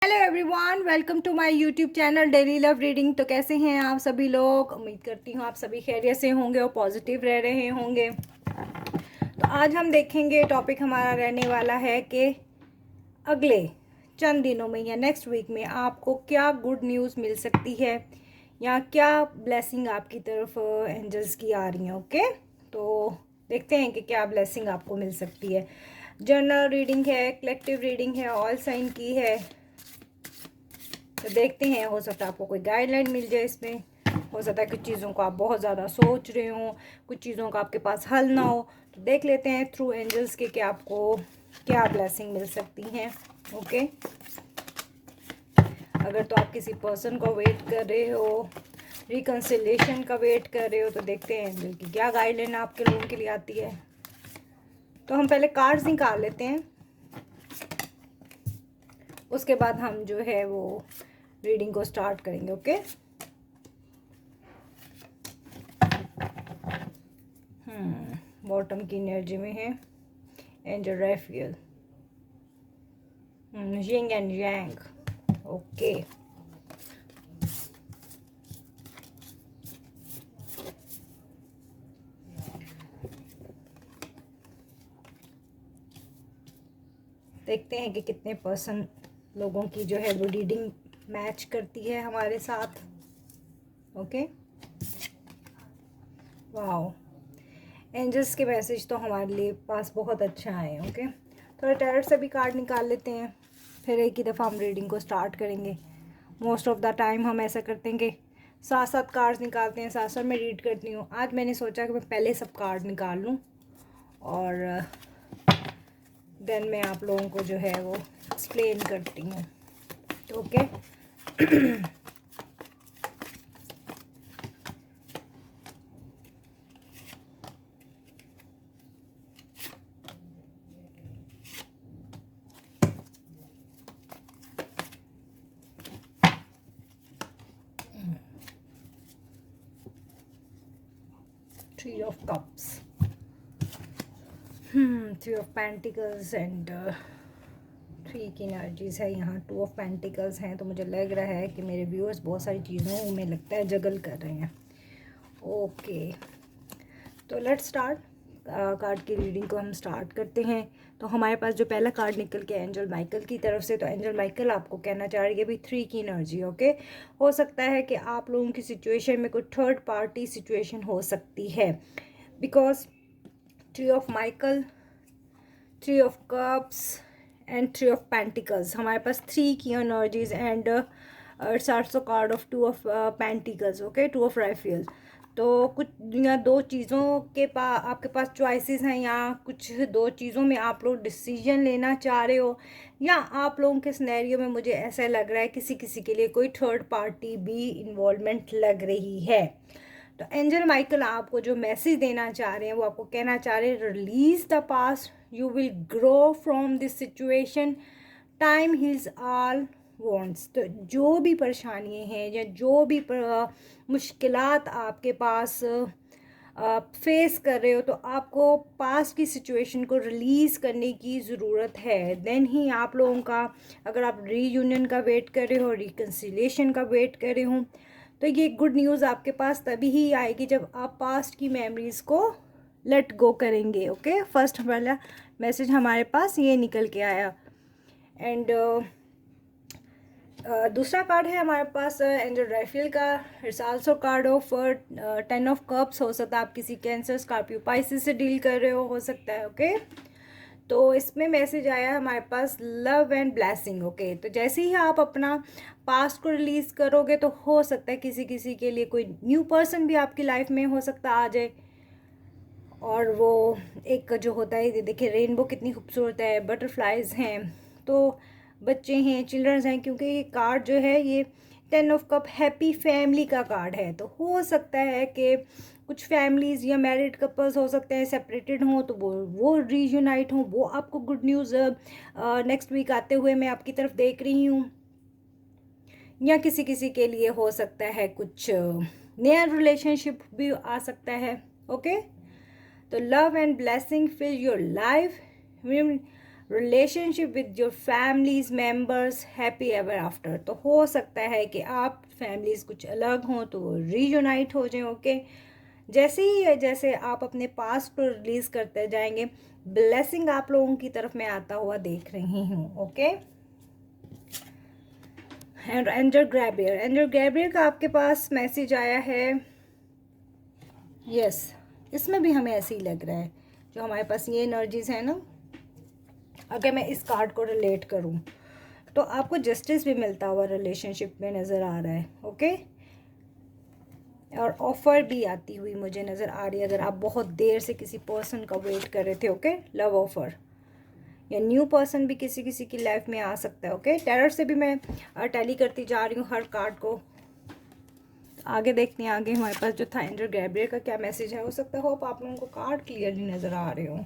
Hello everyone, welcome to my YouTube channel daily love reading. तो कैसे हैं आप सभी लोग? उम्मीद करती हूँ आप सभी खैरियत से होंगे और पॉजिटिव रह रहे होंगे। तो आज हम देखेंगे, टॉपिक हमारा रहने वाला है कि अगले चंद दिनों में या नेक्स्ट वीक में आपको क्या गुड न्यूज़ मिल सकती है या क्या ब्लेसिंग आपकी तरफ एंजल्स की आ रही हैं। ओके, तो देखते हैं कि क्या ब्लेसिंग आपको मिल सकती है। जनरल रीडिंग है, कलेक्टिव रीडिंग है, ऑल साइन की है। तो देखते हैं, हो सकता है आपको कोई गाइडलाइन मिल जाए इसमें। हो सकता है कुछ चीज़ों को आप बहुत ज़्यादा सोच रहे हो, कुछ चीज़ों का आपके पास हल ना हो। तो देख लेते हैं थ्रू एंजल्स के कि आपको क्या ब्लेसिंग मिल सकती हैं। ओके, अगर तो आप किसी पर्सन को वेट कर रहे हो, रिकन्सिलेशन का वेट कर रहे हो, तो देखते हैं एंजल की क्या गाइडलाइन आपके लोगों के लिए आती है। तो हम पहले कार्ड्स निकाल लेते हैं, उसके बाद हम जो है वो रीडिंग को स्टार्ट करेंगे। ओके, बॉटम की एनर्जी में है angel Raphael, yin and yang. Okay, देखते हैं कि कितने पर्सन लोगों की जो है वो रीडिंग मैच करती है हमारे साथ। ओके, वाओ, एंजल्स के मैसेज तो हमारे लिए पास बहुत अच्छा है। ओके, थोड़ा टैरट से भी कार्ड निकाल लेते हैं, फिर एक ही दफ़ा हम रीडिंग को स्टार्ट करेंगे। मोस्ट ऑफ द टाइम हम ऐसा करते हैं कि साथ साथ कार्ड्स निकालते हैं, साथ साथ मैं रीड करती हूँ। आज मैंने सोचा कि मैं पहले सब कार्ड निकाल लूँ और देन मैं आप लोगों को जो है वो एक्सप्लेन करती हूँ। Okay, three of cups, three of pentacles and three की एनर्जीज है यहाँ। टू ऑफ पेंटिकल्स हैं, तो मुझे लग रहा है कि मेरे व्यूअर्स बहुत सारी चीज़ों में लगता है जगल कर रहे हैं। ओके, तो लेट्स स्टार्ट। कार्ड की रीडिंग को हम स्टार्ट करते हैं। तो हमारे पास जो पहला कार्ड निकल के एंजल माइकल की तरफ से, तो एंजल माइकल आपको कहना चाह रही है भी थ्री की एनर्जी। ओके, हो सकता है कि आप लोगों की सिचुएशन में कोई थर्ड पार्टी सिचुएशन हो सकती है, because three of Michael, three of cups and three of pentacles, हमारे पास थ्री की energies and it's also card of two of pentacles. Okay, two of rifle. तो कुछ या दो चीज़ों के पास आपके पास चॉइसेस हैं, या कुछ दो चीज़ों में आप लोग डिसीजन लेना चाह रहे हो, या आप लोगों के सिनेरियो में मुझे ऐसा लग रहा है किसी किसी के लिए कोई थर्ड पार्टी भी इन्वॉल्वमेंट लग रही है। तो एंजल माइकल आपको जो मैसेज देना चाह रहे हैं वो आपको कहना चाह रहे हैं, release the past, you will grow from this situation, time heals all wants. तो जो भी परेशानियाँ हैं या जो भी मुश्किलात आपके पास फेस कर रहे हो, तो आपको पास्ट की सिचुएशन को रिलीज़ करने की ज़रूरत है। देन ही आप लोगों का, अगर आप रीयूनियन का वेट कर रहे हो, रिकन्सिलेशन का वेट कर रहे हो, तो ये गुड न्यूज़ आपके पास तभी ही आएगी जब आप पास्ट की मेमोरीज़ को लेट गो करेंगे। ओके, फर्स्ट वाला मैसेज हमारे पास ये निकल के आया। एंड दूसरा कार्ड है हमारे पास एंजल राइफल का। It's also card of ten of cups. हो सकता है आप किसी कैंसर, स्कॉर्पियो, पाइसेस से डील कर रहे हो सकता है। ओके, तो इसमें मैसेज आया हमारे पास लव एंड ब्लेसिंग। ओके, तो जैसे ही आप अपना पास्ट को रिलीज़ करोगे, तो हो सकता है किसी किसी के लिए कोई न्यू पर्सन भी आपकी लाइफ में हो सकता आ जाए। और वो एक जो होता है, देखिए रेनबो कितनी खूबसूरत है, बटरफ्लाइज हैं, तो बच्चे हैं, चिल्ड्रंस हैं, क्योंकि ये कार्ड जो है ये ten of cup happy family का कार्ड है। तो हो सकता है कि कुछ फैमिलीज़ या मैरिड कपल्स हो सकते हैं सेपरेटेड हों, तो वो रीयूनाइट हों। वो आपको गुड न्यूज़ नेक्स्ट वीक आते हुए मैं आपकी तरफ देख रही हूँ। या किसी किसी के लिए हो सकता है कुछ नया रिलेशनशिप भी आ सकता है। ओके, तो love and blessing fill your life, relationship with your families members happy ever after. तो हो सकता है कि आप फैमिलीज कुछ अलग हों तो वो रीयूनाइट हो जाएं। ओके, जैसे आप अपने पास्ट को रिलीज करते जाएंगे, ब्लेसिंग आप लोगों की तरफ में आता हुआ देख रही हूँ। ओके, एंड एंजल गैब्रियल का आपके पास मैसेज आया है। यस, इसमें भी हमें ऐसे ही लग रहा है, जो हमारे पास ये एनर्जीज है ना, अगर मैं इस कार्ड को रिलेट करूं तो आपको जस्टिस भी मिलता हुआ रिलेशनशिप में नज़र आ रहा है। ओके, और ऑफ़र भी आती हुई मुझे नज़र आ रही है, अगर आप बहुत देर से किसी पर्सन का वेट कर रहे थे। ओके, लव ऑफ़र या न्यू पर्सन भी किसी किसी की लाइफ में आ सकता है। ओके, टेरर से भी मैं टैली करती जा रही हूँ हर कार्ड को। आगे देखते हैं, आगे हमारे पास जो था एंजल गैब्रियल का क्या मैसेज है। हो सकता है होप आप लोगों को कार्ड क्लियरली नज़र आ रहे हो।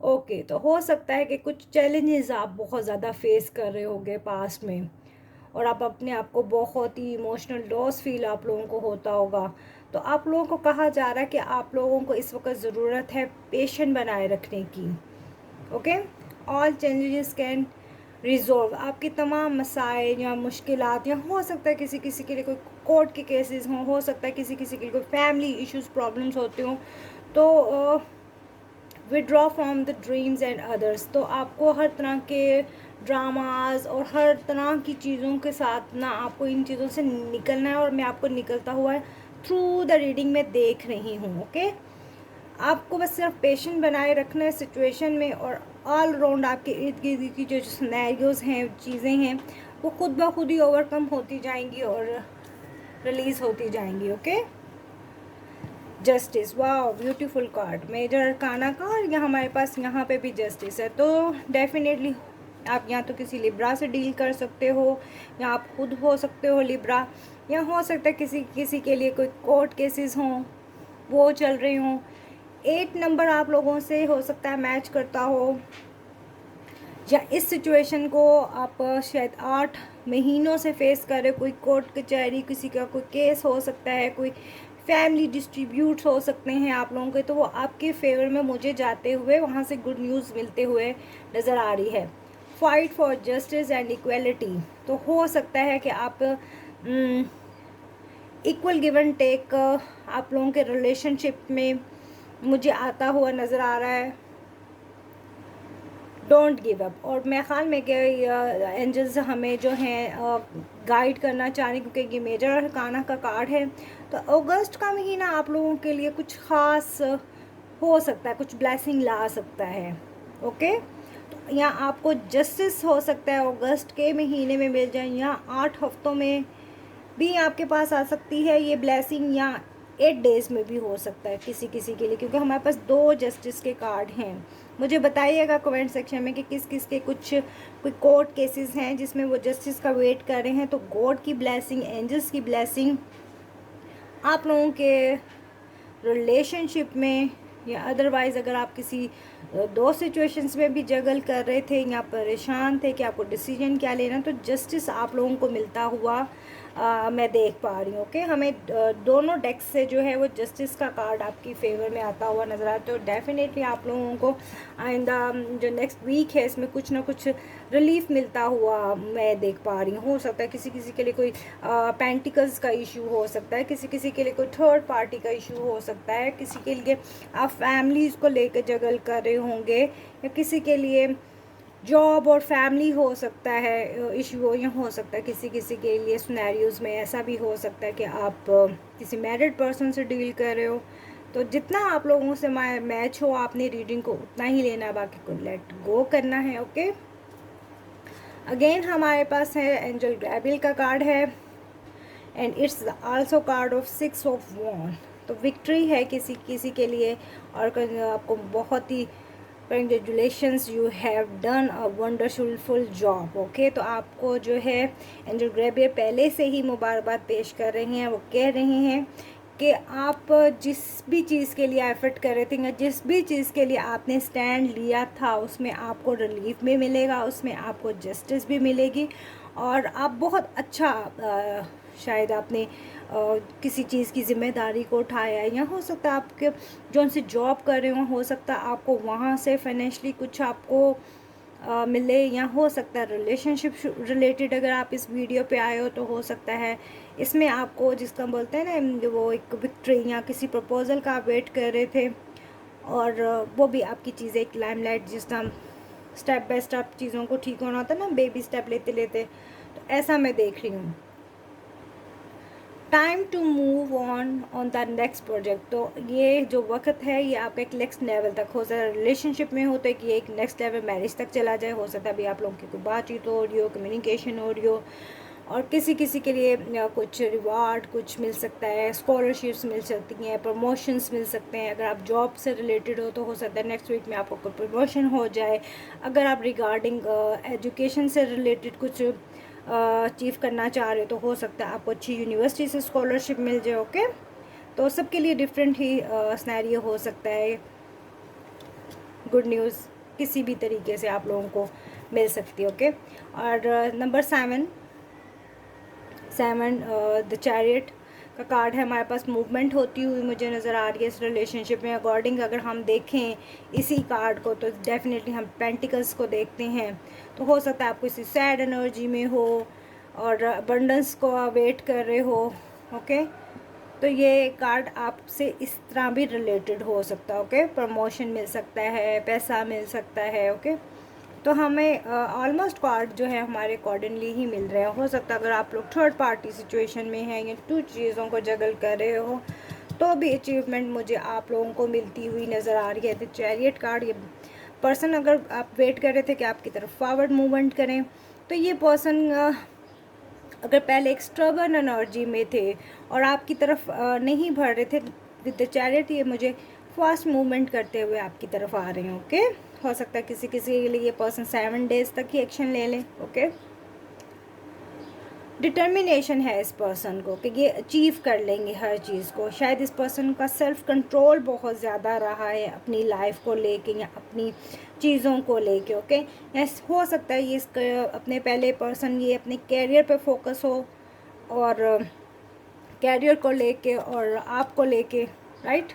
ओके, तो हो सकता है कि कुछ चैलेंजेस आप बहुत ज़्यादा फेस कर रहे होगे पास्ट में, और आप अपने आप को बहुत ही इमोशनल लॉस फील आप लोगों को होता होगा। तो आप लोगों को कहा जा रहा है कि आप लोगों को इस वक्त ज़रूरत है पेशेंस बनाए रखने की। Okay, all changes can resolve, आपकी तमाम मसाइल या मुश्किलात, या हो सकता है किसी किसी के लिए कोई कोर्ट के केसेस हों, हो सकता है किसी किसी के लिए कोई फैमिली इश्यूज प्रॉब्लम्स होते हों, तो withdraw from the dreams and others. तो आपको हर तरह के ड्रामाज और हर तरह की चीज़ों के साथ ना आपको इन चीज़ों से निकलना है, और मैं आपको निकलता हुआ थ्रू द रीडिंग में देख रही हूँ। ओके, आपको बस सिर्फ पेशेंस बनाए रखना है सिचुएशन में, और ऑल राउंड आपके इर्द गिर्द की जो सिनेरियोज हैं, चीज़ें हैं, वो खुद ब खुद ही ओवरकम होती जाएंगी और रिलीज़ होती जाएंगी। ओके, जस्टिस, वाह ब्यूटीफुल कार्ड, मेजर अरकाना का, और यहाँ हमारे पास यहाँ पे भी जस्टिस है। तो डेफिनेटली आप यहाँ तो किसी लिब्रा से डील कर सकते हो, या आप खुद हो सकते हो लिब्रा, या हो सकता है किसी के लिए कोई कोर्ट केसेस हों वो चल रही हों। 8 नंबर आप लोगों से हो सकता है मैच करता हो, या इस सिचुएशन को आप शायद 8 महीनों से फेस कर रहे हो। कोई कोर्ट कचहरी, किसी का कोई केस हो सकता है, कोई फैमिली डिस्ट्रीब्यूट्स हो सकते हैं आप लोगों के, तो वो आपके फेवर में मुझे जाते हुए वहाँ से गुड न्यूज़ मिलते हुए नज़र आ रही है। Fight for justice and equality, तो हो सकता है कि आप इक्वल गिव एंड टेक आप लोगों के रिलेशनशिप में मुझे आता हुआ नज़र आ रहा है। डोंट गिव अप, और मैं ख्याल में कि एंजल्स हमें जो हैं गाइड करना चाह रही, क्योंकि ये मेजर अरकाना का कार्ड है। तो अगस्त का महीना आप लोगों के लिए कुछ ख़ास हो सकता है, कुछ ब्लेसिंग ला सकता है। ओके, तो यहाँ आपको जस्टिस हो सकता है अगस्त के महीने में मिल जाए, या 8 हफ्तों में भी आपके पास आ सकती है ये ब्लेसिंग, या 8 डेज़ में भी हो सकता है किसी किसी के लिए, क्योंकि हमारे पास 2 जस्टिस के कार्ड हैं। मुझे बताइएगा कमेंट सेक्शन में कि किस किस के कोई कोर्ट केसेस हैं जिसमें वो जस्टिस का वेट कर रहे हैं। तो गॉड की ब्लेसिंग, एंजल्स की ब्लेसिंग आप लोगों के रिलेशनशिप में, या अदरवाइज़ अगर आप किसी 2 सिचुएशंस में भी जगल कर रहे थे या परेशान थे कि आपको डिसीजन क्या लेना, तो जस्टिस आप लोगों को मिलता हुआ मैं देख पा रही हूँ। ओके, हमें दोनों डेक्स से जो है वो जस्टिस का कार्ड आपकी फेवर में आता हुआ नज़र आता है। तो डेफिनेटली आप लोगों को आइंदा जो नेक्स्ट वीक है इसमें कुछ ना कुछ रिलीफ मिलता हुआ मैं देख पा रही हूँ। हो सकता है किसी किसी के लिए कोई पेंटिकल्स का इशू हो सकता है, किसी किसी के लिए कोई थर्ड पार्टी का इशू हो सकता है, किसी के लिए आप फैमिलीज़ को लेकर जगल कर रहे होंगे, या किसी के लिए जॉब और फैमिली हो सकता है इशू, या हो सकता है किसी किसी के लिए सिनेरियोज़ में ऐसा भी हो सकता है कि आप किसी मैरिड पर्सन से डील कर रहे हो। तो जितना आप लोगों से मैच हो आपने रीडिंग को उतना ही लेना, बाकी को लेट गो करना है। ओके, अगेन हमारे पास है एंजल गैब्रियल का कार्ड है, and it's also card of 6 of wands. तो विक्ट्री है किसी किसी के लिए, और आपको बहुत ही congratulations, you have done a wonderful job. Okay, तो आपको जो है एंजल गैब्रियल पहले से ही मुबारकबाद पेश कर रहे हैं। वो कह रहे हैं कि आप जिस भी चीज़ के लिए एफर्ट कर रहे थे, या जिस भी चीज़ के लिए आपने स्टैंड लिया था, उसमें आपको रिलीफ भी मिलेगा, उसमें आपको जस्टिस भी मिलेगी, और आप बहुत अच्छा शायद आपने किसी चीज़ की ज़िम्मेदारी को उठाया है, या हो सकता है आपके जो उनसे जॉब कर रहे हो सकता है आपको वहाँ से फाइनेंशली कुछ आपको मिले, या हो सकता है रिलेशनशिप रिलेटेड अगर आप इस वीडियो पे आए हो तो हो सकता है इसमें आपको, जिसका बोलते हैं ना वो एक विक्ट्री या किसी प्रपोज़ल का आप वेट कर रहे थे, और वो भी आपकी चीज़ें एक लाइमलाइट, जिस तरह स्टेप बाय स्टेप चीज़ों को ठीक होना होता है ना, बेबी स्टेप लेते लेते, तो ऐसा मैं देख रही हूँ। Time to move on the next project. तो ये जो वक्त है ये आपका एक नेक्स्ट लेवल तक, हो सकता है रिलेशनशिप में हो तो कि ये एक नेक्स्ट लेवल मैरिज तक चला जाए, हो सकता है अभी आप लोगों की कोई बातचीत हो रही हो, कम्युनिकेशन हो रही हो, और किसी किसी के लिए कुछ रिवार्ड कुछ मिल सकता है, स्कॉलरशिप्स मिल सकती हैं, प्रमोशंस मिल सकते हैं। अगर आप जॉब से रिलेटेड हो तो हो सकता है नेक्स्ट वीक में आपको कोई प्रमोशन हो जाए। अगर आप रिगार्डिंग एजुकेशन से रिलेटेड कुछ अचीव करना चाह रहे हो तो हो सकता है आपको अच्छी यूनिवर्सिटी से स्कॉलरशिप मिल जाए। ओके, तो सबके लिए डिफरेंट ही सिनेरियो हो सकता है। गुड न्यूज़ किसी भी तरीके से आप लोगों को मिल सकती है। ओके, और नंबर 7 द चैरियट का कार्ड है हमारे पास। मूवमेंट होती हुई मुझे नज़र आ रही है इस रिलेशनशिप में। अकॉर्डिंग अगर हम देखें इसी कार्ड को तो डेफिनेटली हम पेंटिकल्स को देखते हैं, तो हो सकता है आप किसी सैड एनर्जी में हो और अबंडेंस को वेट कर रहे हो। ओके, तो ये कार्ड आपसे इस तरह भी रिलेटेड हो सकता है। ओके, प्रमोशन मिल सकता है, पैसा मिल सकता है। ओके, तो हमें ऑलमोस्ट कार्ड जो है हमारे अकॉर्डिंगली ही मिल रहे हैं। हो सकता है अगर आप लोग थर्ड पार्टी सिचुएशन में हैं या 2 चीज़ों को जगल कर रहे हो तो भी अचीवमेंट मुझे आप लोगों को मिलती हुई नज़र आ रही है। तो चैरियट कार्ड, ये पर्सन अगर आप वेट कर रहे थे कि आपकी तरफ फॉरवर्ड मूवमेंट करें, तो ये पर्सन अगर पहले एक स्ट्रबन एनर्जी में थे और आपकी तरफ नहीं बढ़ रहे थे विद द चैरियट, ये मुझे फास्ट मूवमेंट करते हुए आपकी तरफ आ रहे हैं। ओके, हो सकता है किसी किसी के लिए ये पर्सन 7 डेज तक ही एक्शन ले लें। ओके, डिटर्मिनेशन है इस पर्सन को कि ये अचीव कर लेंगे हर चीज़ को। शायद इस पर्सन का सेल्फ कंट्रोल बहुत ज़्यादा रहा है अपनी लाइफ को लेके या अपनी चीज़ों को लेके। ओके, या हो सकता है ये अपने पहले पर्सन ये अपने कैरियर पे फोकस हो और कैरियर को लेके और आपको लेके, राइट,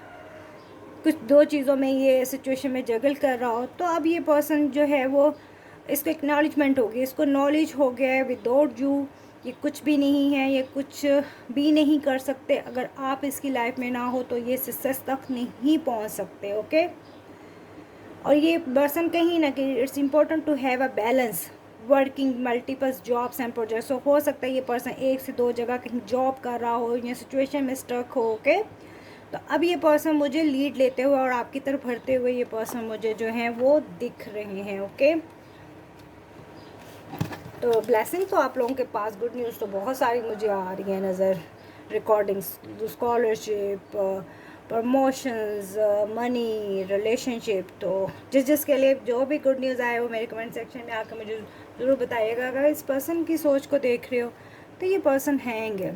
कुछ 2 चीज़ों में ये सिचुएशन में जगल कर रहा हो। तो अब ये पर्सन जो है वो इसको एक्नॉलेजमेंट होगी, इसको नॉलेज हो गया है विदाउट यू ये कुछ भी नहीं है, ये कुछ भी नहीं कर सकते। अगर आप इसकी लाइफ में ना हो तो ये सक्सेस तक नहीं पहुंच सकते। ओके, और ये पर्सन कहीं ना कहीं it's important to have a balance working multiple jobs and projects. तो हो सकता है ये पर्सन 1 से 2 जगह कहीं जॉब कर रहा हो या सिचुएशन में स्टक हो। ओके, तो अब ये पर्सन मुझे लीड लेते हुए और आपकी तरफ बढ़ते हुए ये पर्सन मुझे जो है वो दिख रहे हैं। ओके, तो ब्लेसिंग तो आप लोगों के पास, गुड न्यूज़ तो बहुत सारी मुझे आ रही है नज़र, recordings, scholarship, promotions, money, relationship. तो जिसके लिए जो भी गुड न्यूज़ आए वो मेरे कमेंट सेक्शन में आकर मुझे ज़रूर बताइएगा। अगर इस पर्सन की सोच को देख रहे हो तो ये पर्सन हैंगे,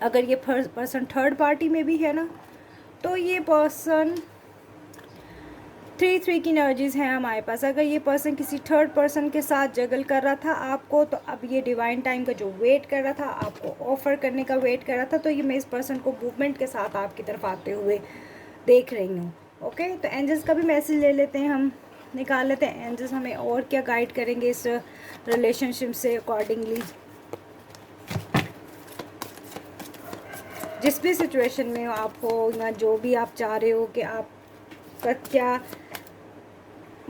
अगर ये पर्सन थर्ड पार्टी में भी है ना तो ये पर्सन 3 की एनर्जीज़ हैं हमारे पास। अगर ये पर्सन किसी थर्ड पर्सन के साथ जगल कर रहा था आपको, तो अब ये डिवाइन टाइम का जो वेट कर रहा था, आपको ऑफ़र करने का वेट कर रहा था, तो ये मैं इस पर्सन को मूवमेंट के साथ आपकी तरफ आते हुए देख रही हूँ। ओके, तो एंजल्स का भी मैसेज ले लेते हैं, हम निकाल लेते हैं एंजल्स हमें और क्या गाइड करेंगे इस रिलेशनशिप से अकॉर्डिंगली। जिस भी सिचुएशन में आप हो या जो भी आप चाह रहे हो कि आपका क्या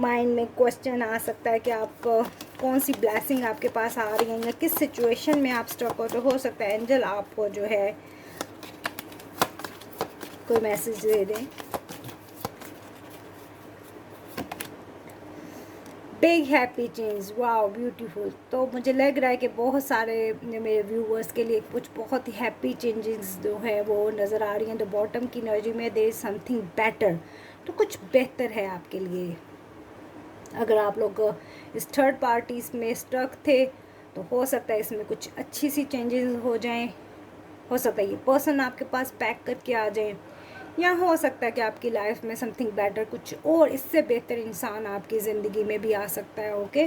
माइंड में क्वेश्चन आ सकता है कि आप कौन सी ब्लेसिंग आपके पास आ रही है या किस सिचुएशन में आप स्टक हो, तो हो सकता है एंजल आपको जो है कोई मैसेज दे दें। Big happy change, wow beautiful. तो मुझे लग रहा है कि बहुत सारे मेरे व्यूवर्स के लिए कुछ बहुत ही हैप्पी चेंजेस जो है वो नज़र आ रही हैं। तो बॉटम की एनर्जी में देयर इज समथिंग बेटर, तो कुछ बेहतर है आपके लिए। अगर आप लोग इस थर्ड पार्टीज में स्टक थे तो हो सकता है इसमें कुछ अच्छी सी चेंजेस हो जाएं। हो सकता है ये पर्सन आपके पास पैक करके आ जाए, या हो सकता है कि आपकी लाइफ में समथिंग बेटर, कुछ और इससे बेहतर इंसान आपकी ज़िंदगी में भी आ सकता है। ओके,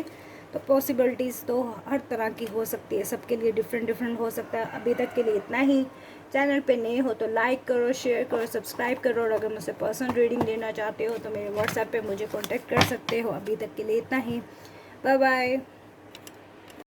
तो पॉसिबिलिटीज़ तो हर तरह की हो सकती है, सबके लिए डिफरेंट डिफरेंट हो सकता है। अभी तक के लिए इतना ही। चैनल पे नए हो तो लाइक करो, शेयर करो, सब्सक्राइब करो, और अगर मुझसे पर्सनल रीडिंग लेना चाहते हो तो मेरे व्हाट्सएप पे मुझे कांटेक्ट कर सकते हो। अभी तक के लिए इतना ही। Bye bye.